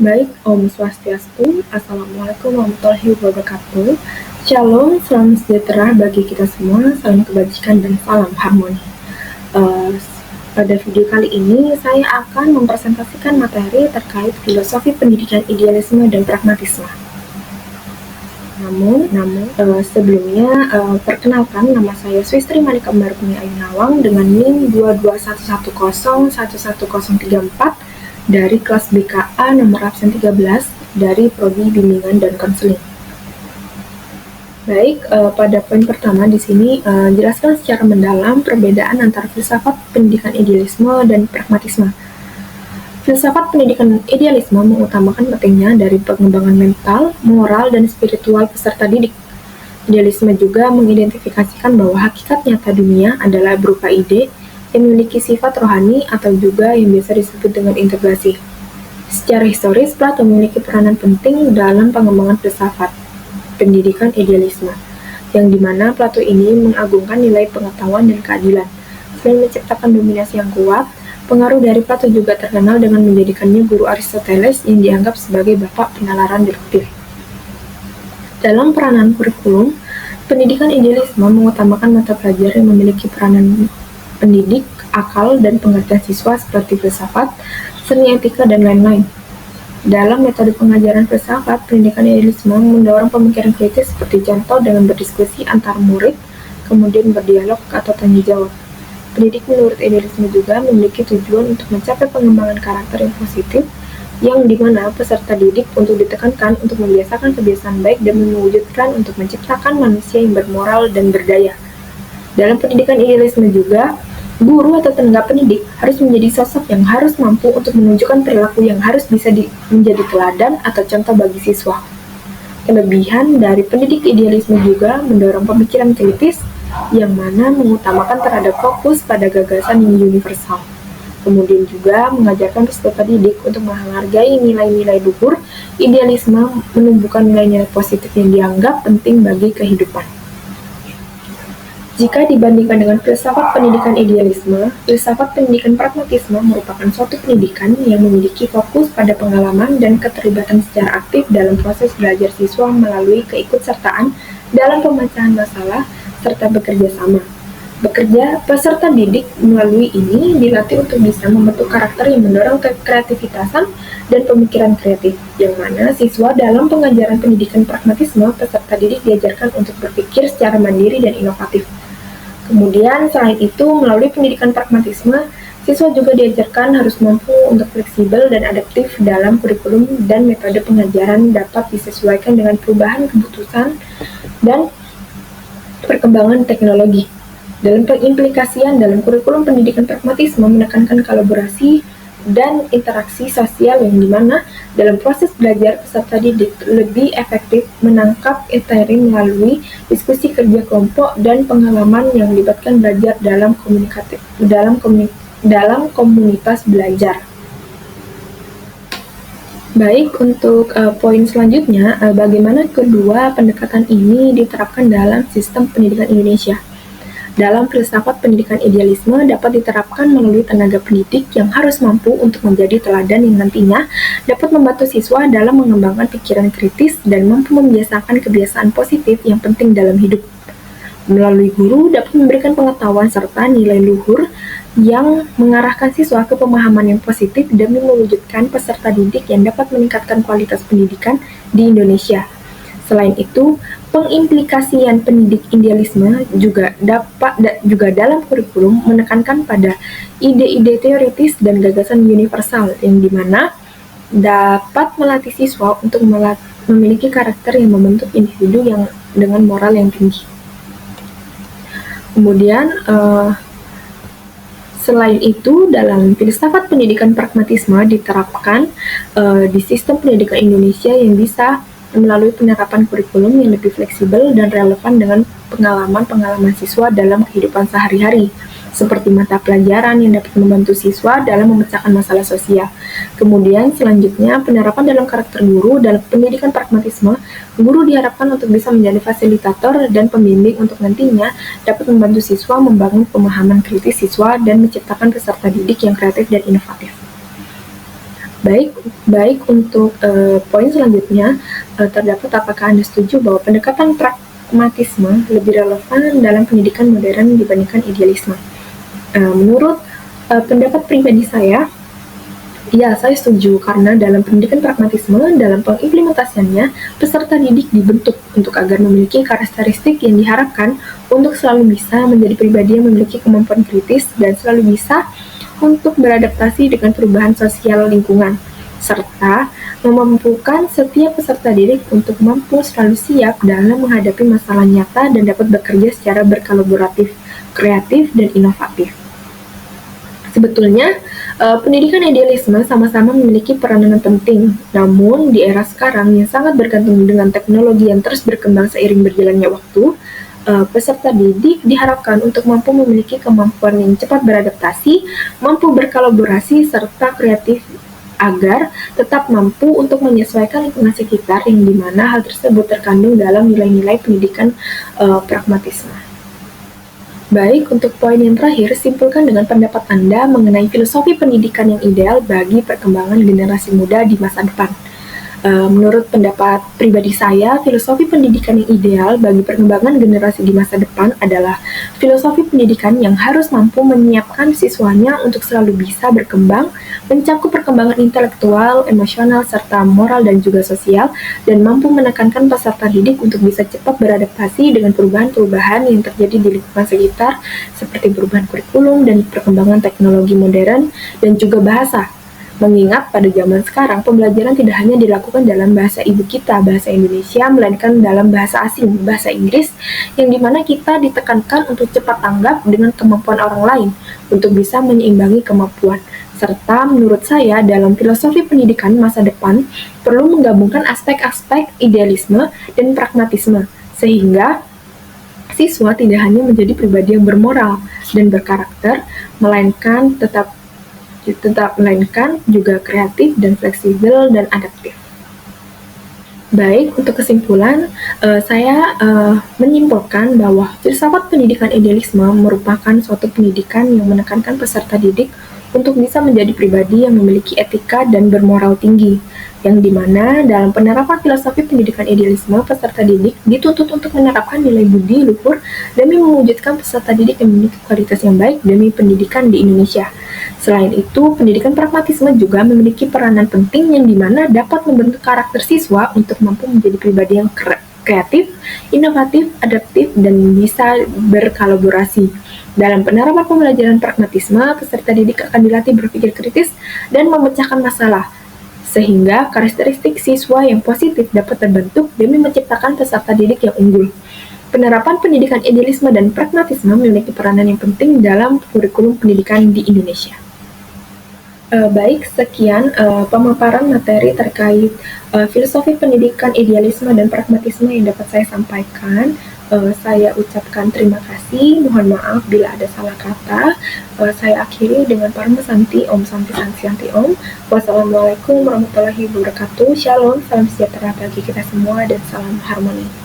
Baik, Om Swastiastu, Assalamualaikum warahmatullahi wabarakatuh. Shalom, salam sejahtera bagi kita semua, salam kebajikan dan salam harmoni. Pada video kali ini, saya akan mempresentasikan materi terkait filosofi pendidikan idealisme dan pragmatisme. Namun, sebelumnya, perkenalkan, nama saya Swistri Manika Barukuni Ayu Nawang dengan NIM 22110111034 dari kelas BKA nomor absen 13 dari Prodi Bimbingan dan Konseling. Baik, pada poin pertama di sini jelaskan secara mendalam perbedaan antara filsafat pendidikan idealisme dan pragmatisme. Filsafat pendidikan idealisme mengutamakan pentingnya dari pengembangan mental, moral, dan spiritual peserta didik. Idealisme juga mengidentifikasikan bahwa hakikat nyata dunia adalah berupa ide yang memiliki sifat rohani atau juga yang biasa disebut dengan integrasi. Secara historis, Plato memiliki peranan penting dalam pengembangan filsafat pendidikan idealisme, yang dimana Plato ini mengagungkan nilai pengetahuan dan keadilan. Selain menciptakan dominasi yang kuat, pengaruh dari Plato juga terkenal dengan menjadikannya guru Aristoteles yang dianggap sebagai bapak penalaran deduktif. Dalam peranan kurikulum, pendidikan idealisme mengutamakan mata pelajaran yang memiliki peranan pendidik, akal, dan pengertian siswa seperti filsafat, seni etika, dan lain-lain. Dalam metode pengajaran filsafat, pendidikan idealisme mendorong pemikiran kritis seperti contoh dengan berdiskusi antar murid, kemudian berdialog atau tanya jawab. Pendidik menurut idealisme juga memiliki tujuan untuk mencapai pengembangan karakter yang positif, yang dimana peserta didik untuk ditekankan untuk membiasakan kebiasaan baik dan mewujudkan untuk menciptakan manusia yang bermoral dan berdaya. Dalam pendidikan idealisme juga, guru atau tenaga pendidik harus menjadi sosok yang harus mampu untuk menunjukkan perilaku yang harus bisa menjadi teladan atau contoh bagi siswa. Kelebihan dari pendidik idealisme juga mendorong pemikiran kritis yang mana mengutamakan terhadap fokus pada gagasan yang universal. Kemudian juga mengajarkan peserta didik untuk menghargai nilai-nilai luhur. Idealisme menumbuhkan nilai-nilai positif yang dianggap penting bagi kehidupan. Jika dibandingkan dengan filsafat pendidikan idealisme, filsafat pendidikan pragmatisme merupakan suatu pendidikan yang memiliki fokus pada pengalaman dan keterlibatan secara aktif dalam proses belajar siswa melalui keikutsertaan dalam pemecahan masalah serta bekerja sama. Peserta didik melalui ini dilatih untuk bisa membentuk karakter yang mendorong kreativitasan dan pemikiran kreatif, yang mana siswa dalam pengajaran pendidikan pragmatisme, peserta didik diajarkan untuk berpikir secara mandiri dan inovatif. Kemudian, selain itu, melalui pendidikan pragmatisme, siswa juga diajarkan harus mampu untuk fleksibel dan adaptif dalam kurikulum dan metode pengajaran dapat disesuaikan dengan perubahan kebutuhan dan perkembangan teknologi. Dalam pengimplikasian dalam kurikulum pendidikan pragmatisme menekankan kolaborasi dan interaksi sosial yang dimana dalam proses belajar peserta didik lebih efektif menangkap materi melalui diskusi kerja kelompok dan pengalaman yang melibatkan belajar dalam komunitas belajar. Baik, untuk poin selanjutnya, bagaimana kedua pendekatan ini diterapkan dalam sistem pendidikan Indonesia. Dalam filsafat pendidikan idealisme dapat diterapkan melalui tenaga pendidik yang harus mampu untuk menjadi teladan yang nantinya dapat membantu siswa dalam mengembangkan pikiran kritis dan mampu membiasakan kebiasaan positif yang penting dalam hidup. Melalui guru dapat memberikan pengetahuan serta nilai luhur yang mengarahkan siswa ke pemahaman yang positif demi mewujudkan peserta didik yang dapat meningkatkan kualitas pendidikan di Indonesia. Selain itu, pengimplikasian pendidik idealisme juga dalam kurikulum menekankan pada ide-ide teoritis dan gagasan universal yang dimana dapat melatih siswa untuk memiliki karakter yang membentuk individu yang dengan moral yang tinggi. Kemudian, selain itu, dalam filsafat pendidikan pragmatisme diterapkan di sistem pendidikan Indonesia yang bisa melalui penerapan kurikulum yang lebih fleksibel dan relevan dengan pengalaman-pengalaman siswa dalam kehidupan sehari-hari, seperti mata pelajaran yang dapat membantu siswa dalam memecahkan masalah sosial. Kemudian selanjutnya, penerapan dalam karakter guru dalam pendidikan pragmatisme, guru diharapkan untuk bisa menjadi fasilitator dan pembimbing untuk nantinya dapat membantu siswa membangun pemahaman kritis siswa dan menciptakan peserta didik yang kreatif dan inovatif. Baik, baik untuk poin selanjutnya, terdapat apakah Anda setuju bahwa pendekatan pragmatisme lebih relevan dalam pendidikan modern dibandingkan idealisme? Menurut pendapat pribadi saya, ya, saya setuju karena dalam pendidikan pragmatisme, dalam pengimplementasiannya, peserta didik dibentuk untuk agar memiliki karakteristik yang diharapkan untuk selalu bisa menjadi pribadi yang memiliki kemampuan kritis dan selalu bisa untuk beradaptasi dengan perubahan sosial lingkungan, serta memampukan setiap peserta didik untuk mampu selalu siap dalam menghadapi masalah nyata dan dapat bekerja secara berkolaboratif, kreatif, dan inovatif. Sebetulnya, pendidikan idealisme sama-sama memiliki peranan penting, namun di era sekarang yang sangat bergantung dengan teknologi yang terus berkembang seiring berjalannya waktu, peserta didik diharapkan untuk mampu memiliki kemampuan yang cepat beradaptasi, mampu berkolaborasi, serta kreatif agar tetap mampu untuk menyesuaikan lingkungan sekitar yang dimana hal tersebut terkandung dalam nilai-nilai pendidikan pragmatisme. Baik, untuk poin yang terakhir, simpulkan dengan pendapat Anda mengenai filosofi pendidikan yang ideal bagi perkembangan generasi muda di masa depan. Menurut pendapat pribadi saya, filosofi pendidikan yang ideal bagi perkembangan generasi di masa depan adalah filosofi pendidikan yang harus mampu menyiapkan siswanya untuk selalu bisa berkembang, mencakup perkembangan intelektual, emosional, serta moral dan juga sosial, dan mampu menekankan peserta didik untuk bisa cepat beradaptasi dengan perubahan-perubahan yang terjadi di lingkungan sekitar, seperti perubahan kurikulum dan perkembangan teknologi modern, dan juga bahasa. Mengingat pada zaman sekarang, pembelajaran tidak hanya dilakukan dalam bahasa ibu kita, bahasa Indonesia, melainkan dalam bahasa asing, bahasa Inggris, yang dimana kita ditekankan untuk cepat tanggap dengan kemampuan orang lain, untuk bisa menyeimbangi kemampuan. Serta menurut saya, dalam filosofi pendidikan masa depan, perlu menggabungkan aspek-aspek idealisme dan pragmatisme, sehingga siswa tidak hanya menjadi pribadi yang bermoral dan berkarakter, melainkan juga kreatif dan fleksibel dan adaptif. Baik, untuk kesimpulan, saya menyimpulkan bahwa filsafat pendidikan idealisme merupakan suatu pendidikan yang menekankan peserta didik untuk bisa menjadi pribadi yang memiliki etika dan bermoral tinggi, yang dimana dalam penerapan filosofi pendidikan idealisme, peserta didik dituntut untuk menerapkan nilai budi luhur demi mewujudkan peserta didik yang memiliki kualitas yang baik demi pendidikan di Indonesia. Selain itu, pendidikan pragmatisme juga memiliki peranan penting yang dimana dapat membentuk karakter siswa untuk mampu menjadi pribadi yang kreatif, inovatif, adaptif, dan bisa berkolaborasi. Dalam penerapan pembelajaran pragmatisme, peserta didik akan dilatih berpikir kritis dan memecahkan masalah, sehingga karakteristik siswa yang positif dapat terbentuk demi menciptakan peserta didik yang unggul. Penerapan pendidikan idealisme dan pragmatisme memiliki peranan yang penting dalam kurikulum pendidikan di Indonesia. Baik, sekian pemaparan materi terkait filosofi pendidikan idealisme dan pragmatisme yang dapat saya sampaikan. Saya ucapkan terima kasih, mohon maaf bila ada salah kata. Saya akhiri dengan Parma Santi, Om Santi Santi Om. Wassalamualaikum warahmatullahi wabarakatuh. Shalom, salam sejahtera bagi kita semua dan salam harmoni.